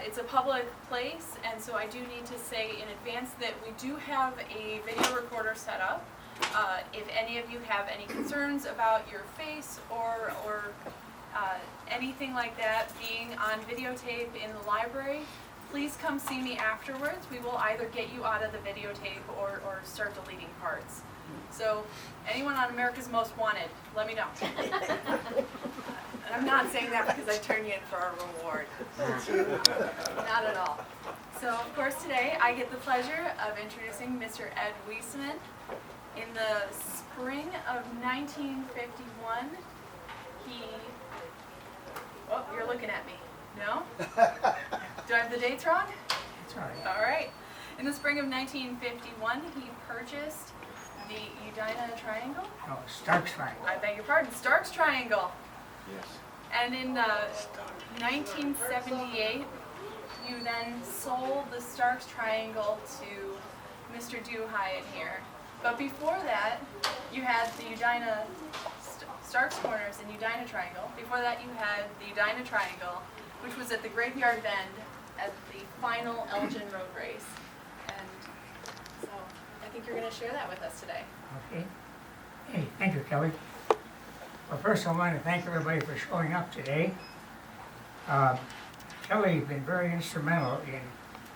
It's a public place, and so I do need to say in advance that we do have a video recorder set up. If any of you have any concerns about your face or anything like that being on videotape in the library, please come see me afterwards. We will either get you out of the videotape or start deleting parts. So anyone on America's Most Wanted, let me know. And I'm not saying that because I turned you in for a reward. Not at all. So of course today I get the pleasure of introducing Mr. Ed Weisman. In the spring of 1951, oh, you're looking at me. No? Do I have the dates wrong? That's all right. All right. In the spring of 1951, he purchased the Udina Triangle. No, Stark's Triangle. I beg your pardon, Stark's Triangle. Yes. And in 1978, you then sold the Stark's Triangle to Mr. Duhigh in here. But before that, you had the Udina Stark's Corners and Udina Triangle. Before that, you had the Udina Triangle, which was at the Graveyard Bend at the final Elgin Road race. And so I think you're going to share that with us today. Okay. Hey, thank you, Kelly. Well, first I want to thank everybody for showing up today. Kelly's been very instrumental in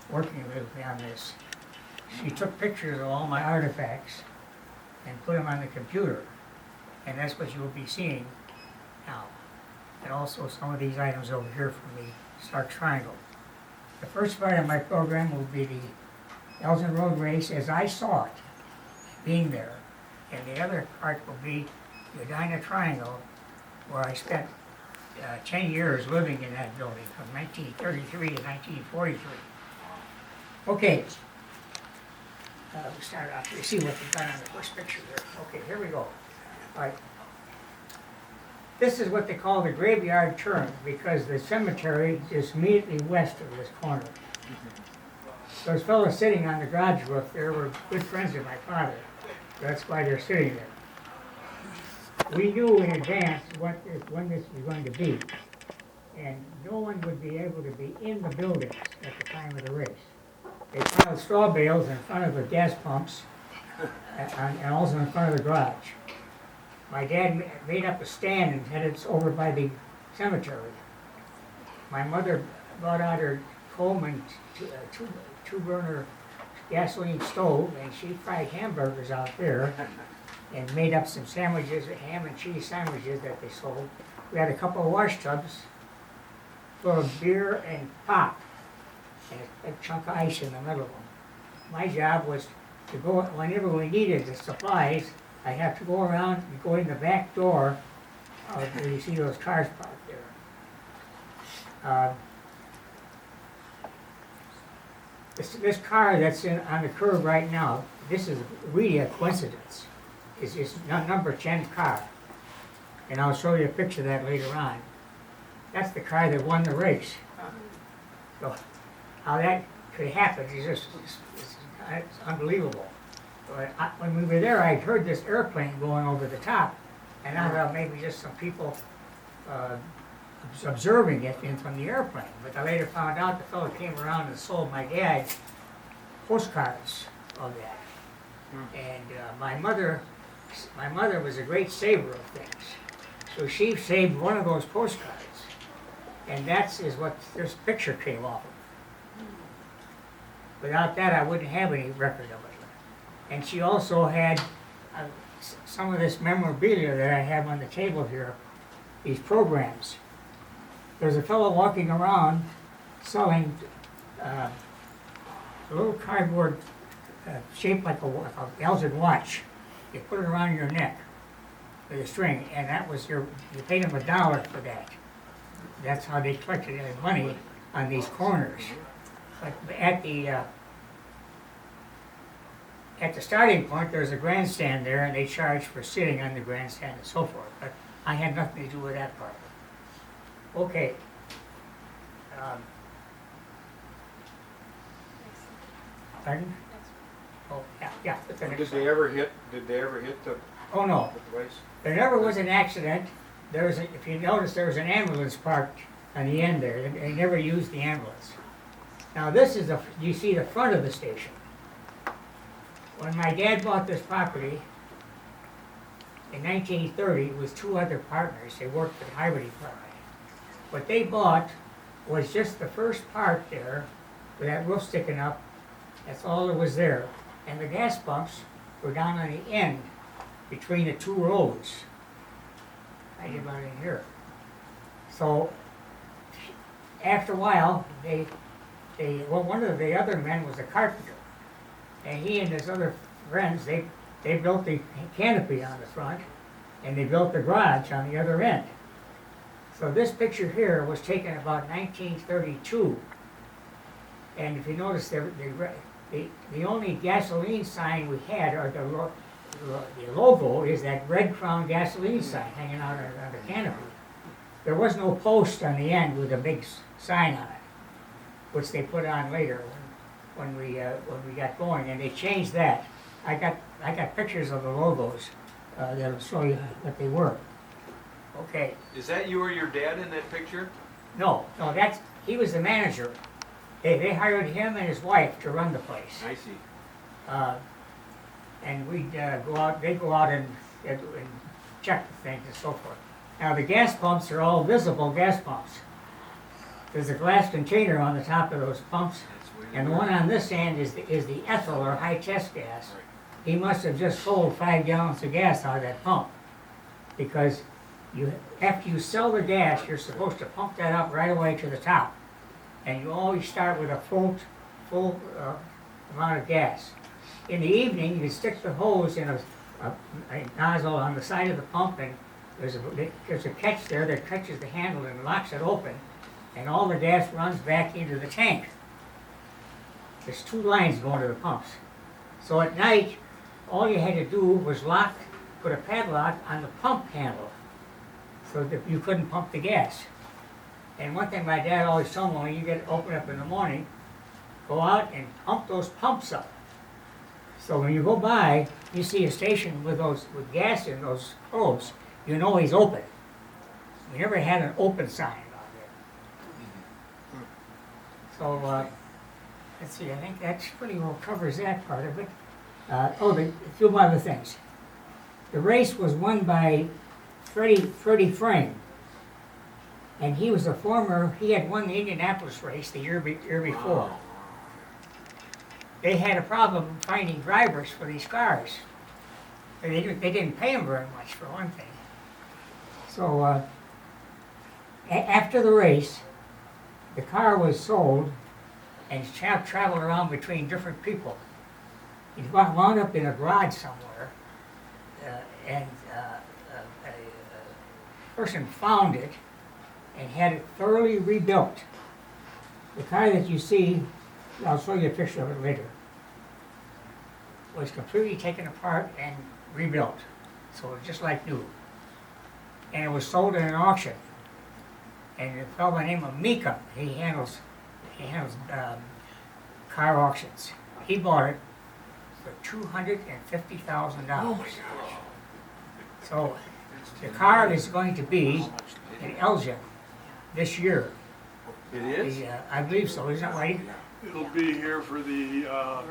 working with me on this. She took pictures of all my artifacts and put them on the computer. And that's what you will be seeing now. And also some of these items over here from the Stark's Triangle. The first part of my program will be the Elgin Road race as I saw it, being there. And the other part will be the Udina Triangle, where I spent 10 years living in that building from 1933 to 1943. Okay. We start off, you see what we've got on the first picture there. Okay, here we go. All right. This is what they call the graveyard turn because the cemetery is immediately west of this corner. Those fellows sitting on the garage roof there were good friends of my father. That's why they're sitting there. We knew in advance when this was going to be, and no one would be able to be in the buildings at the time of the race. They piled straw bales in front of the gas pumps and also in front of the garage. My dad made up a stand and had it over by the cemetery. My mother brought out her Coleman two-burner gasoline stove, and she fried hamburgers out there and made up some sandwiches, ham and cheese sandwiches that they sold. We had a couple of wash tubs full of beer and pop, and a big chunk of ice in the middle of them. My job was to go, whenever we needed the supplies, I have to go around and go in the back door where you see those cars parked there. This car that's on the curb right now, this is really a coincidence. It's number 10 car. And I'll show you a picture of that later on. That's the car that won the race. So how that could happen is just it's unbelievable. But when we were there, I heard this airplane going over the top, and I thought maybe just some people observing it from the airplane. But I later found out the fellow came around and sold my dad postcards of that. And my mother was a great saver of things. So she saved one of those postcards, and that's what this picture came off of. Without that, I wouldn't have any record of it. And she also had some of this memorabilia that I have on the table here, these programs. There's a fellow walking around selling a little cardboard shaped like a Elgin watch. You put it around your neck with a string, and that was you paid them $1 for that. That's how they collected their money on these corners. But at the starting point, there's a grandstand there, and they charge for sitting on the grandstand and so forth. But I had nothing to do with that part. Okay. Pardon? Oh, yeah. Did they ever hit the Oh, no. place? There never was an accident. If you notice, there was an ambulance parked on the end there. They never used the ambulance. Now this is you see the front of the station. When my dad bought this property in 1930 with two other partners, they worked for the highway department. What they bought was just the first part there with that roof sticking up. That's all that was there. And the gas pumps were down on the end between the two roads. Right about in here. So after a while, one of the other men was a carpenter. And he and his other friends, they built the canopy on the front, and they built the garage on the other end. So this picture here was taken about 1932. And if you notice, the only gasoline sign we had, or the logo, is that Red Crown gasoline sign hanging out on the canopy. There was no post on the end with a big sign on it, which they put on later when we got going, and they changed that. I got pictures of the logos that'll show you what they were. Okay. Is that you or your dad in that picture? No, he was the manager. They hired him and his wife to run the place. I see. And we'd go out and check the things and so forth. Now the gas pumps are all visible gas pumps. There's a glass container on the top of those pumps, and the one on this end is the ethyl or high test gas. He must have just sold 5 gallons of gas out of that pump, because after you sell the gas, you're supposed to pump that up right away to the top, and you always start with a full amount of gas. In the evening, you stick the hose in a nozzle on the side of the pump, and there's a catch there that catches the handle and locks it open, and all the gas runs back into the tank. There's 2 lines going to the pumps. So at night, all you had to do was put a padlock on the pump handle so that you couldn't pump the gas. And one thing my dad always told me, when you open up in the morning, go out and pump those pumps up. So when you go by, you see a station with gas in those probes, you know he's open. We never had an open sign out there. So let's see, I think that pretty well covers that part of it. A few other things. The race was won by Freddie Frame. And he was he had won the Indianapolis race the year before. They had a problem finding drivers for these cars. They didn't pay them very much, for one thing. So after the race, the car was sold and traveled around between different people. It wound up in a garage somewhere, and a person found it and had it thoroughly rebuilt. The car that you see, I'll show you a picture of it later, was completely taken apart and rebuilt. So it was just like new. And it was sold in an auction. And a fellow by the name of Mika, he handles car auctions. He bought it for $250,000. So the car is going to be in Elgin this year. It is? I believe so, isn't that right? It'll be here for the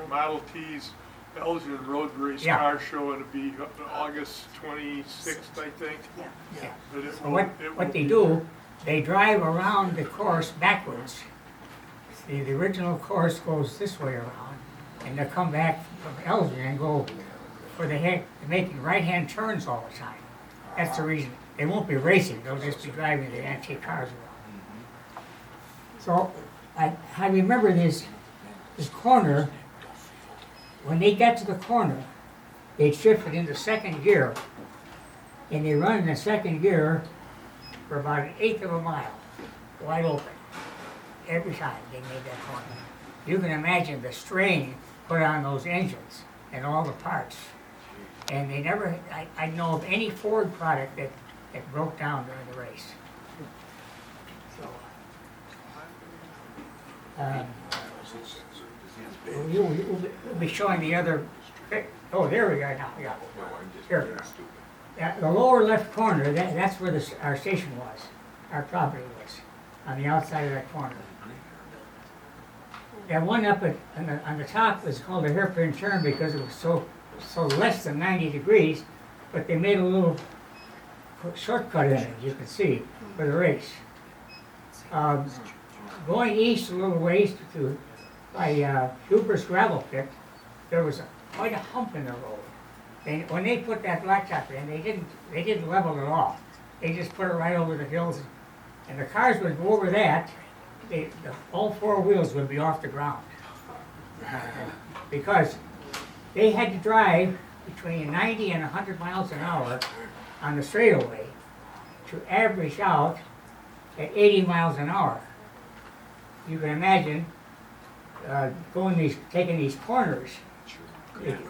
Model T's Elgin Road Race Yeah. Car Show. It'll be August 26th, I think. Yeah. But it So will- what it what will they be- do, they drive around the course backwards. The original course goes this way around, and they'll come back from Elgin and go for making right-hand turns all the time. That's the reason. They won't be racing, they'll just be driving the antique cars around. So I remember this corner. When they got to the corner, they'd shift it into second gear, and they run in the second gear for about 1/8 of a mile, wide open, every time they made that corner. You can imagine the strain put on those engines and all the parts. And they never, I know of any Ford product that broke down during the race. So, we'll be showing the other, oh, there we are now, yeah. Here. The lower left corner, that's where our station was, our property was. on the outside of that corner. That one up on the top was called a hairpin turn because it was so less than 90 degrees, but they made a little shortcut in it, you can see, for the race. Going east a little ways by Huber's gravel pit, there was quite a hump in the road. When they put that blacktop in, they didn't level it off. They just put it right over the hills, and the cars would go over that. All four wheels would be off the ground because they had to drive between 90 and 100 miles an hour on the straightaway to average out at 80 miles an hour. You can imagine taking these corners.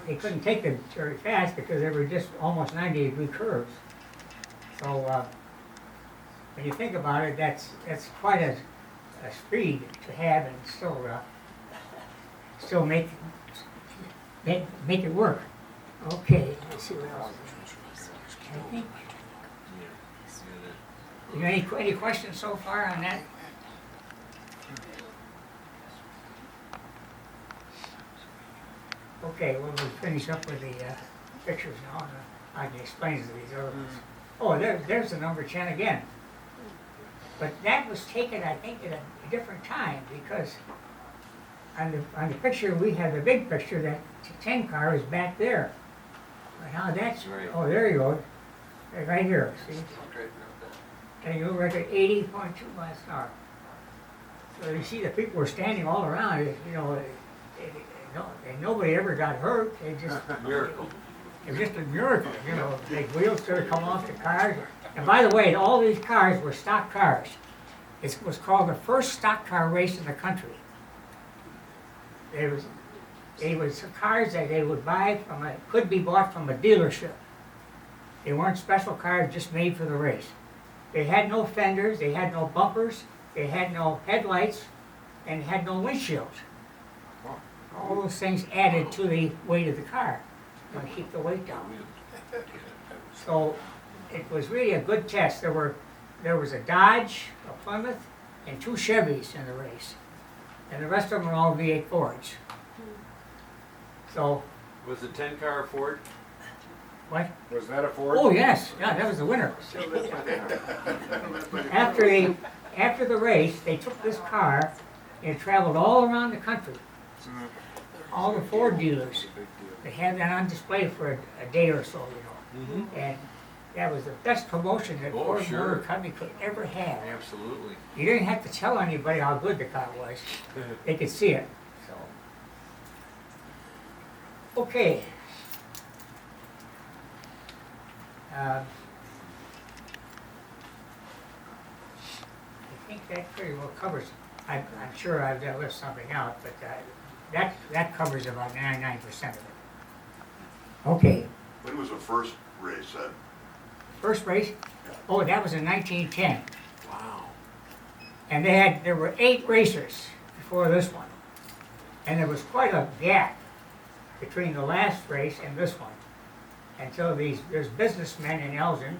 They couldn't take them very fast because they were just almost 90-degree curves. So when you think about it, that's quite a speed to have and still make it work. Okay, let's see what else. I think. You got any questions so far on that? Okay, well, we'll finish up with the pictures now, and I can explain to these other ones. Oh, there's the number 10 again. But that was taken, I think, at a different time, because on the picture, we have the big picture, that 10 car is back there. But now that's, oh, there you go, right here, see? And you record 80.2 miles an hour. So you see the people were standing all around, you know, and nobody ever got hurt. They just Miracle. it was just a miracle, you know. The wheels could have come off the cars. And by the way, all these cars were stock cars. It was called the first stock car race in the country. It was cars that they would buy could be bought from a dealership. They weren't special cars just made for the race. They had no fenders, they had no bumpers, they had no headlights, and had no windshields. All those things added to the weight of the car, to keep the weight down. So it was really a good test. There was a Dodge, a Plymouth, and 2 Chevys in the race. And the rest of them were all V8 Fords. So, Was the 10 car a Ford? what? Was that a Ford? Oh, yes, yeah, that was the winner. After the race, they took this car and traveled all around the country. All the Ford dealers, they had that on display for a day or so, you know. And that was the best promotion that Oh, Ford sure. Motor Company could ever have. Absolutely. You didn't have to tell anybody how good the car was. They could see it, so. Okay. I think that pretty well covers, I'm sure I've got to left something out, but that covers about 99% of it. Okay, When was the first race then? first race, oh, that was in 1910. Wow. And there were 8 racers before this one. And there was quite a gap between the last race and this one. Until there's businessmen in Elgin.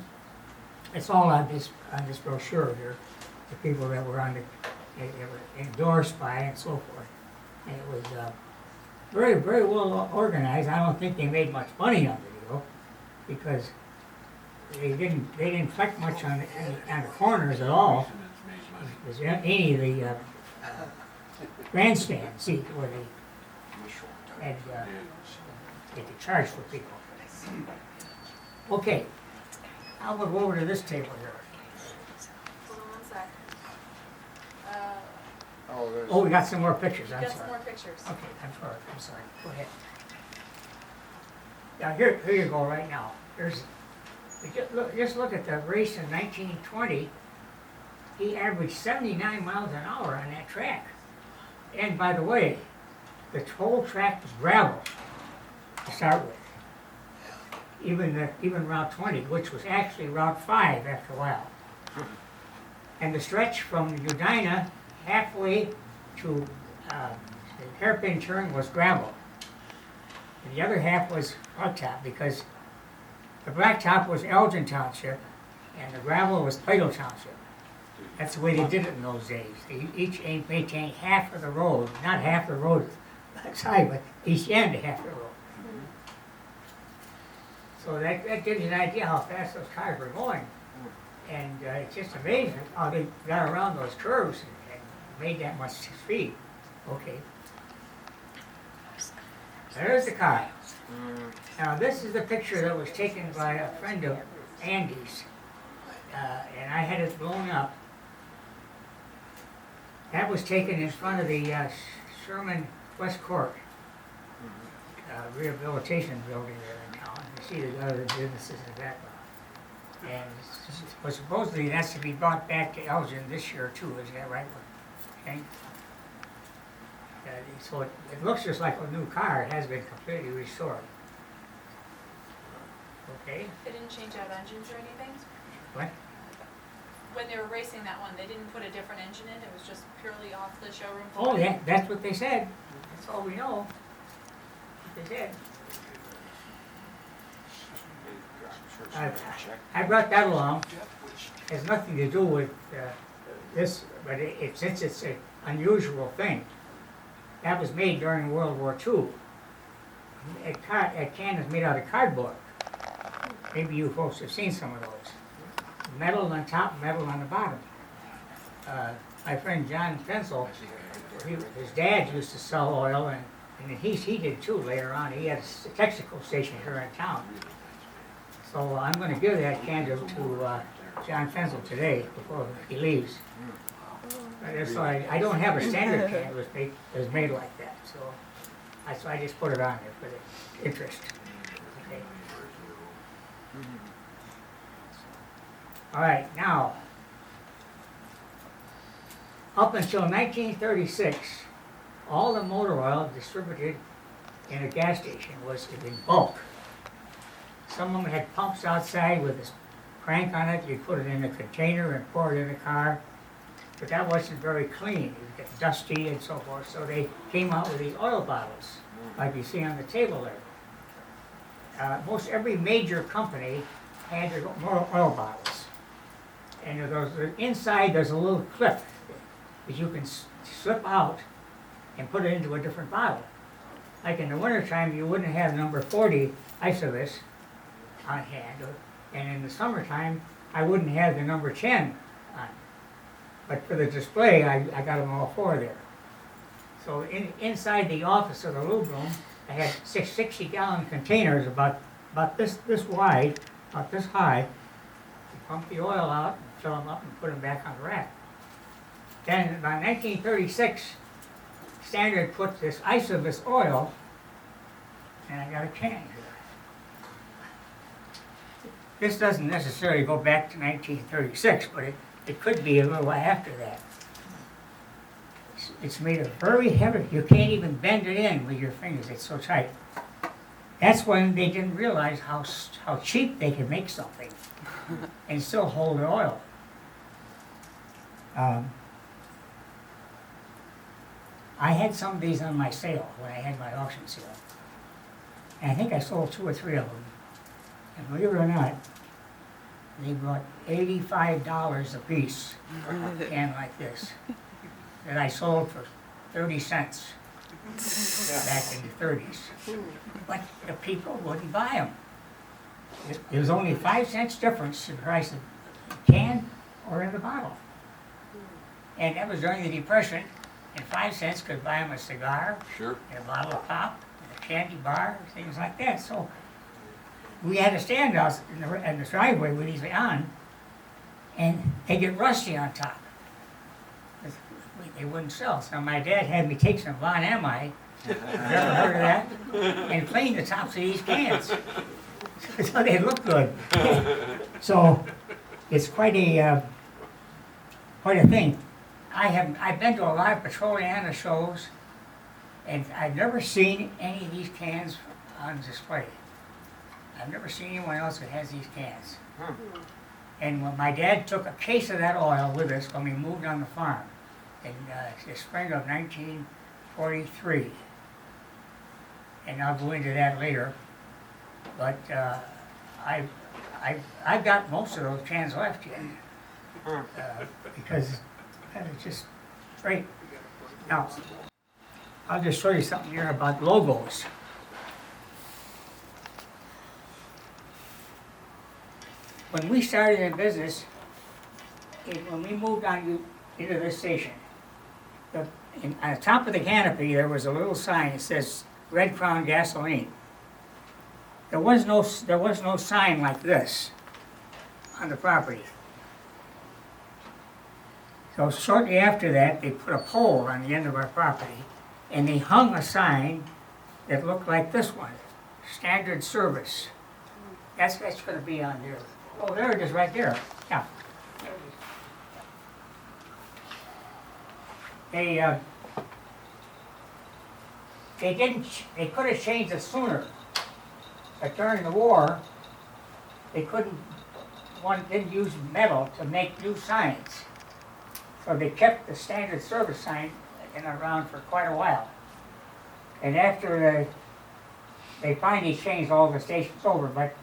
It's all on this brochure here. The people that were they were endorsed by and so forth. And it was very, very well organized. I don't think they made much money on the deal because they didn't collect much on the corners at all. There's any of the grandstand seat where they had they could charge for people. Okay, I'll go over to this table here. Hold on one sec. Oh, we got some more pictures, I'm Got some sorry. more pictures. Okay, I'm sorry, go ahead. Now, here you go right now. Just look at the race in 1920. He averaged 79 miles an hour on that track. And by the way, the whole track was gravel to start with. Even Route 20, which was actually Route 5 after a while. And the stretch from Udina halfway to the hairpin turn was gravel. And the other half was blacktop because the blacktop was Elgin Township and the gravel was Plato Township. That's the way they did it in those days. They each maintained half of the road, not half the road side, but each end of half the road. So that gives you an idea how fast those cars were going. And it's just amazing how they got around those curves and made that much speed. Okay. There's the car. Now this is the picture that was taken by a friend of Andy's. And I had it blown up. That was taken in front of the Sherman West Court rehabilitation building there in town. You see the other businesses in the background. And well, supposedly that's to be brought back to Elgin this year too, is that right? Okay. So it looks just like a new car. It has been completely restored. Okay. They didn't change out engines or anything? What? When they were racing that one, they didn't put a different engine in, it was just purely off the showroom Oh, floor? yeah, that's what they said. That's all we know. What they said. I brought that along. Has nothing to do with this, but since it's an unusual thing. That was made during World War II. A can is made out of cardboard. Maybe you folks have seen some of those. Metal on top, metal on the bottom. My friend John Fensel, his dad used to sell oil, and he did too later on. He had a Texaco station here in town. So I'm going to give that can to John Fensel today before he leaves. So I don't have a standard can that was made like that. So I just put it on there for the interest. Okay. All right, now, up until 1936, all the motor oil distributed in a gas station was in bulk. Some of them had pumps outside with this crank on it. You put it in a container and pour it in the car. But that wasn't very clean. It would get dusty and so forth. So they came out with these oil bottles, like you see on the table there. Most every major company had their oil bottles. And inside there's a little clip that you can slip out and put it into a different bottle. Like in the wintertime, you wouldn't have number 40 Isovis on hand. And in the summertime, I wouldn't have the number 10 on. But for the display, I got them all four there. So inside the office of the lube room, I had 60-gallon containers about this wide, about this high. You pump the oil out, and fill them up, and put them back on the rack. Then by 1936, Standard put this Isovis oil, and I got a can here. This doesn't necessarily go back to 1936, but it could be a little after that. It's made of very heavy. You can't even bend it in with your fingers. It's so tight. That's when they didn't realize how cheap they could make something and still hold the oil. I had some of these on my sale when I had my auction sale. And I think I sold 2 or 3 of them. And believe it or not, they brought $85 a piece, a can like this, that I sold for 30 cents back in the 30s. But the people wouldn't buy them. It was only 5 cents difference in the price of the can or in the bottle. And that was during the Depression, and 5 cents could buy them a cigar, Sure. and a bottle of pop, and a candy bar, things like that. So we had to stand out in the driveway with these on, and they get rusty on top. They wouldn't sell. So my dad had me take some Von Ami, you ever heard of that? And clean the tops of these cans. So they look good. So it's quite a thing. I've been to a lot of Petroliana shows, and I've never seen any of these cans on display. I've never seen anyone else that has these cans. And when my dad took a case of that oil with us when we moved on the farm in the spring of 1943. And I'll go into that later. But I've got most of those cans left yet. because it's just great. Now, I'll just show you something here about logos. When we started in business, when we moved on into this station, on the top of the canopy, there was a little sign that says Red Crown Gasoline. There was no sign like this on the property. So shortly after that, they put a pole on the end of our property, and they hung a sign that looked like this one, Standard Service. That's going to be on there. Oh, there it is, right there. Yeah. They could have changed it sooner, but during the war, didn't use metal to make new signs. So they kept the Standard Service sign around for quite a while. And after they finally changed all the stations over, but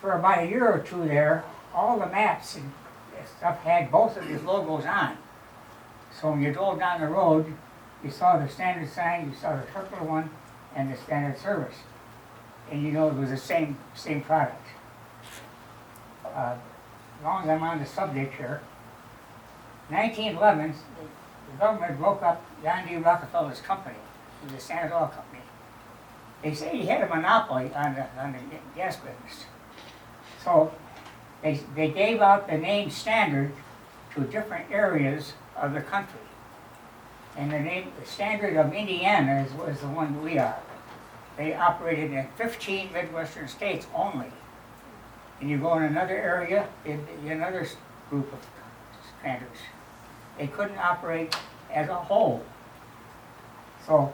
for about a year or two there, all the maps and stuff had both of these logos on. So when you drove down the road, you saw the Standard sign, you saw the circular one, and the Standard Service. And you know it was the same product. As long as I'm on the subject here, 1911, the government broke up John D. Rockefeller's company, it was the Standard Oil Company. They say he had a monopoly on the gas business. So they gave out the name Standard to different areas of the country. And the Standard of Indiana was the one we are. They operated in 15 Midwestern states only. And you go in another area, in another group of standards. They couldn't operate as a whole. So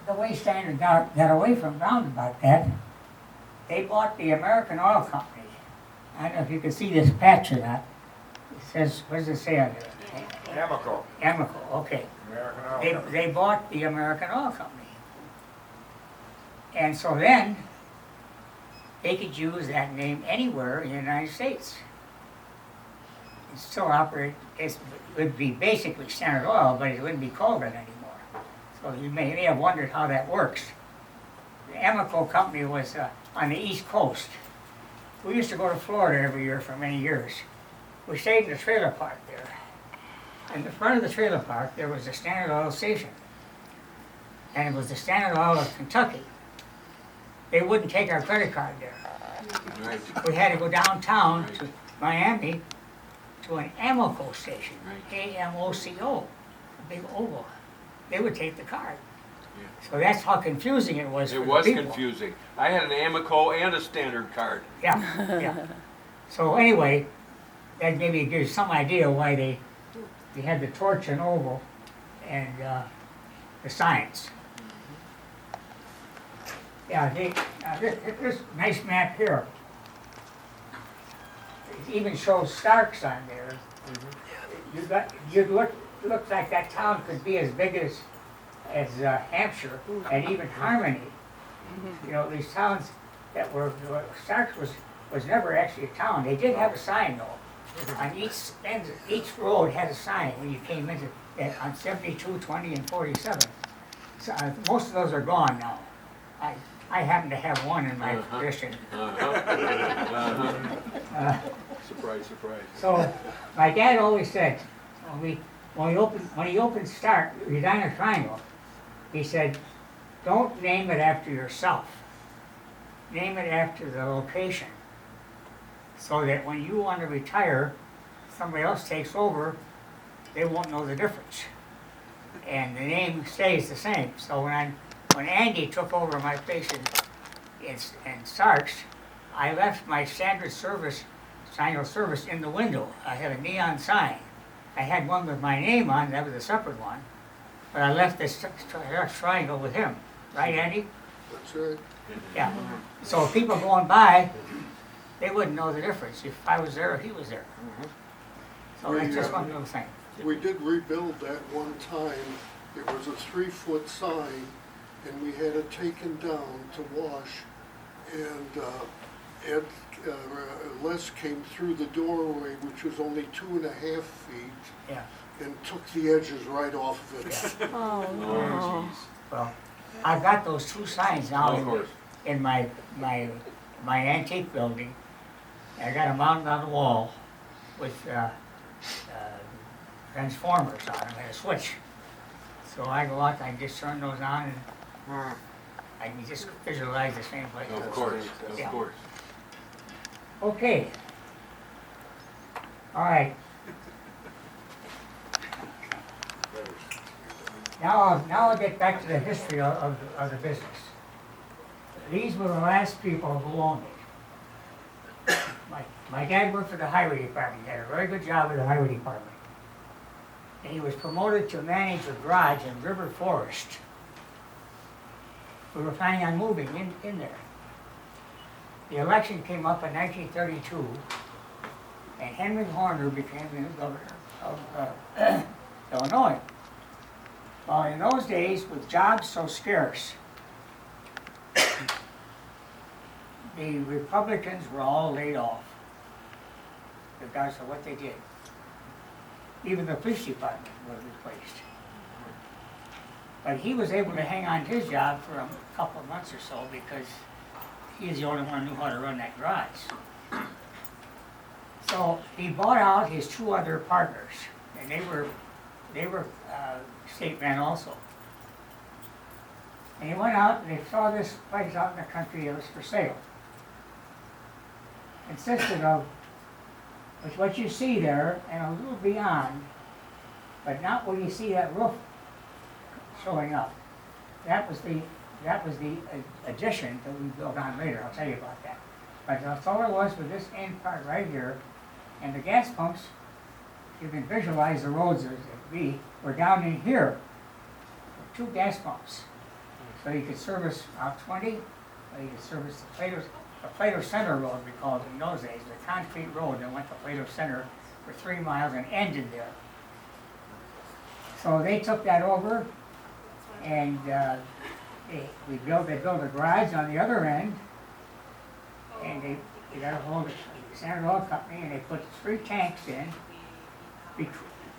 the way Standard got away from roundabout that, they bought the American Oil Company. I don't know if you can see this patch or not. It says, what does it say on there? Amoco. Amoco, okay. American Oil Company. They bought the American Oil Company. And so then, they could use that name anywhere in the United States. It still operate, it would be basically Standard Oil, but it wouldn't be called that anymore. So you may have wondered how that works. The Amoco Company was on the East Coast. We used to go to Florida every year for many years. We stayed in the trailer park there. In the front of the trailer park, there was a Standard Oil station. And it was the Standard Oil of Kentucky. They wouldn't take our credit card there. Right. We had to go downtown to Miami to an Amoco station, A-M-O-C-O, a big oval. They would take the card. Yeah. So that's how confusing it was for It the was people. confusing. I had an Amoco and a Standard card. Yeah. So anyway, that maybe gives you some idea why they had the torch and oval and the signs. Yeah, this nice map here. It even shows Starks on there. It looks like that town could be as big as Hampshire and even Harmony. You know, these towns that were Starks was never actually a town. They did have a sign though. On each road had a sign when you came into on 72, 20, and 47. So, most of those are gone now. I happen to have one in my possession. Surprise, surprise. So my dad always said, when he opened Stark, Edina Triangle, he said, don't name it after yourself. Name it after the location. So that when you want to retire, somebody else takes over, they won't know the difference. And the name stays the same. So when Andy took over my place in Starks, I left my Standard Service, Signal Service in the window. I had a neon sign. I had one with my name on, that was a separate one. But I left this triangle with him. Right, Andy? That's right. Yeah. So if people going by, they wouldn't know the difference. If I was there or he was there. So that's just one little thing. We did rebuild that one time. It was a 3-foot sign, and we had it taken down to wash. And Ed Les came through the doorway, which was only 2.5 feet, Yeah, and took the edges right off of it. Oh, jeez. well, I've got those two signs now Of course. in my antique building. I got them mounted on the wall with transformers on them and a switch. So I go out, I just turn those on and I can just visualize the same place. Of course, of Yeah. course. Okay. All right. Now I'll get back to the history of the business. These were the last people who owned it. My dad worked for the highway department. He had a very good job with the highway department. And he was promoted to manage a garage in River Forest. We were planning on moving in there. The election came up in 1932, and Henry Horner became the new governor of Illinois. Well, in those days, with jobs so scarce, the Republicans were all laid off, regardless of what they did. Even the police department was replaced. But he was able to hang on to his job for a couple of months or so because he was the only one who knew how to run that garage. So he bought out his two other partners, and they were state men also. And he went out and they saw this place out in the country that was for sale. Consisted of what you see there and a little beyond, but not where you see that roof showing up. That was the addition that we built on later. I'll tell you about that. But that's all it was with this end part right here, and the gas pumps. You can visualize the roads as it be. Were down in here. Two gas pumps. So you could service Route 20, or you could service the Plato Center Road, we called it in those days, the concrete road that went to Plato Center for 3 miles and ended there. So they took that over, and they built a garage on the other end, and they got a hold of the Standard Oil Company, and they put 3 tanks in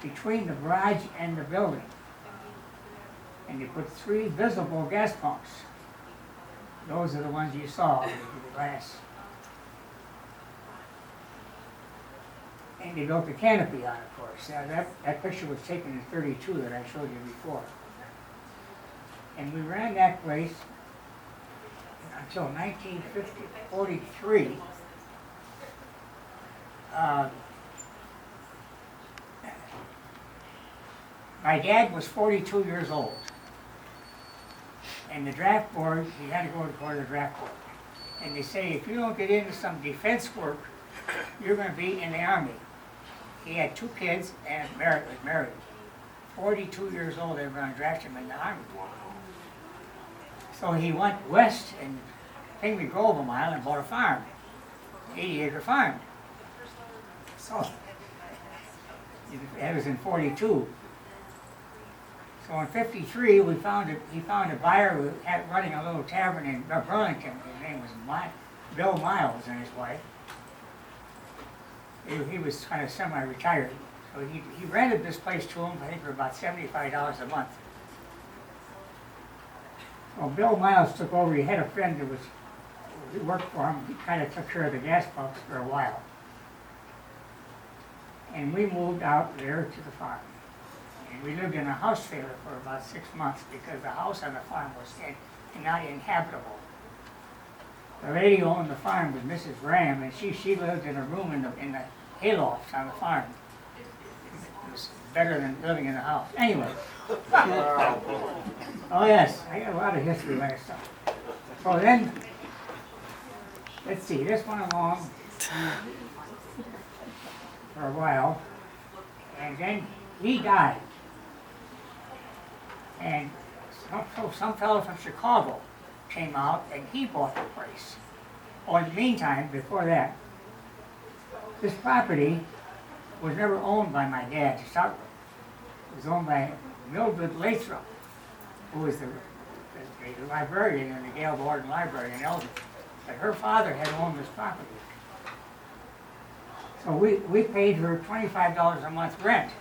between the garage and the building. And they put 3 visible gas pumps. Those are the ones you saw in the glass. And they built the canopy on it, of course. Now that picture was taken in '32 that I showed you before. And we ran that place until 1943. My dad was 42 years old. And the draft board, he had to go to the draft board. And they say, if you don't get into some defense work, you're going to be in the Army. He had 2 kids and was married. 42 years old, they were going to draft him in the Army. So he went west and Pingree Grove a mile and bought a farm, 80-acre farm. So that was in '42. So in '53, he found a buyer who had running a little tavern in Burlington. His name was Bill Miles and his wife. He was kind of semi-retired. So he rented this place to him, I think, for about $75 a month. Well, Bill Miles took over. He had a friend he worked for him. He kind of took care of the gas pumps for a while. And we moved out there to the farm. And we lived in a house trailer for about 6 months because the house on the farm was not inhabitable. The lady owned the farm was Mrs. Ram, and she lived in a room in the hayloft on the farm. It was better than living in the house. Anyway. Oh yes, I got a lot of history like stuff. So then, let's see, this went along for a while, and then he died. And some fellow from Chicago came out and he bought the place. Oh, in the meantime, before that, this property was never owned by my dad to start with. It was owned by Mildred Lathrop, who was the librarian in the Gail Borden Library in Eldon. But her father had owned this property. So we paid her $25 a month rent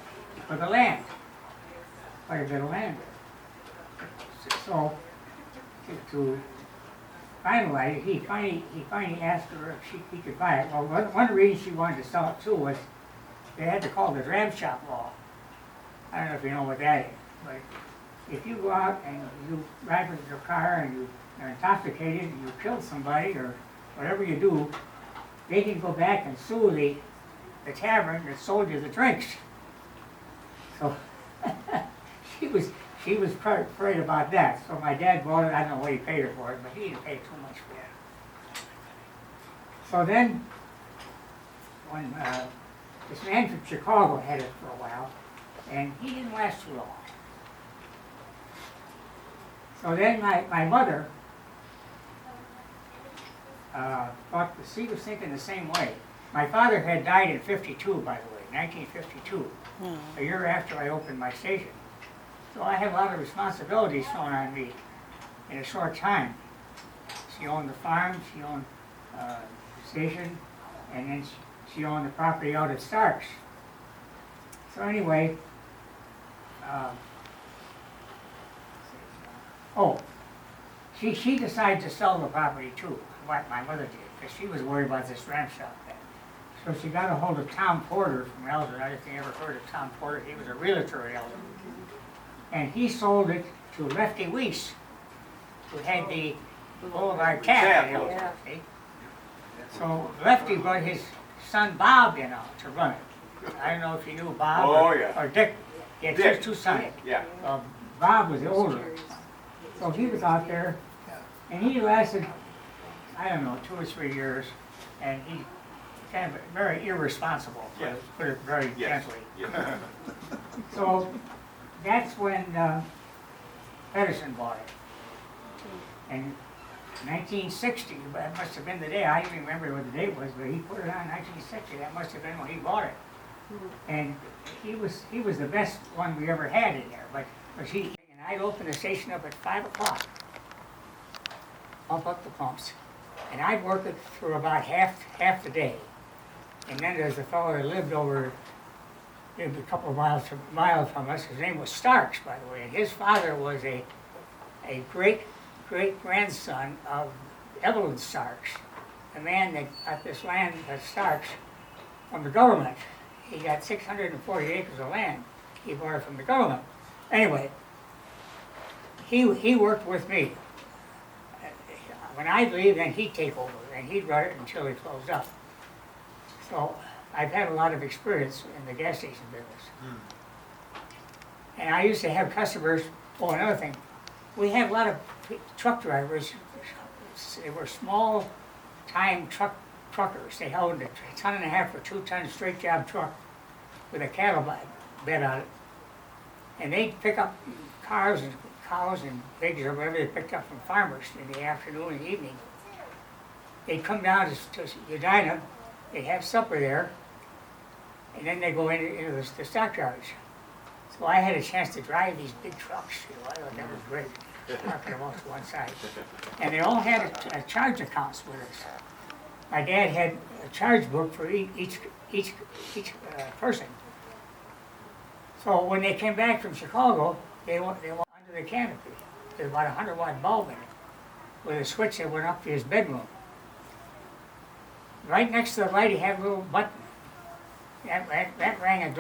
for the land, quite a bit of land. So, to finalize it, he finally asked her if he could buy it. Well, one reason she wanted to sell it too was they had to call the dram shop law. I don't know if you know what that is, but if you go out and you drive with your car and you are intoxicated and you killed somebody or whatever you do, they can go back and sue the tavern that sold you the drinks. So she was afraid about that. So my dad bought it. I don't know what he paid her for it, but he didn't pay too much for it. So then, when this man from Chicago had it for a while, and he didn't last too long. So then my mother thought that she was thinking the same way. My father had died in 52, by the way, 1952, a year after I opened my station. So I had a lot of responsibilities thrown on me in a short time. She owned the farm, she owned the station, and then she owned the property out at Starks. So anyway, she decided to sell the property too, what my mother did, because she was worried about this ramp shop thing. So she got a hold of Tom Porter from Elder. I don't know if you ever heard of Tom Porter. He was a realtor at Elder. And he sold it to Lefty Weiss, who had the Boulevard Tap at Elder. See? So Lefty brought his son Bob in to run it. I don't know if you knew Bob Oh, yeah. or Dick. He had Dick. two sons. Yeah. Bob was the older. So he was out there, and he lasted, I don't know, 2 or 3 years, and he kind of very irresponsible, Yeah. put it very Yes. gently. Yeah. So that's when Edison bought it. And 1960, that must have been the day, I don't even remember what the date was, but he put it on 1960, that must have been when he bought it. And he was the best one we ever had in there, but and I'd open the station up at 5 o'clock, pump up the pumps, and I'd work it for about half the day. And then there's a fellow that lived a couple of miles from us. His name was Starks, by the way, and his father was a great grandson of Evelyn Starks, the man that got this land at Starks from the government. He got 640 acres of land. He bought it from the government. Anyway, he worked with me. When I'd leave, then he'd take over, and he'd run it until he closed up. So I've had a lot of experience in the gas station business. And I used to have customers, oh, another thing, we had a lot of truck drivers. They were small-time truckers. They held a 1.5 or 2 ton straight job truck with a cattle bed on it. And they'd pick up cars and cows and pigs or whatever they picked up from farmers in the afternoon and evening. They'd come down to Edina, they'd have supper there, and then they'd go into the stockyards. So I had a chance to drive these big trucks, I thought that was great, parking them off to one side. And they all had a charge accounts with us. My dad had a charge book for each person. So when they came back from Chicago, they went under the canopy. There's about a 100-watt bulb in it, with a switch that went up to his bedroom. Right next to the light, he had a little button. That rang a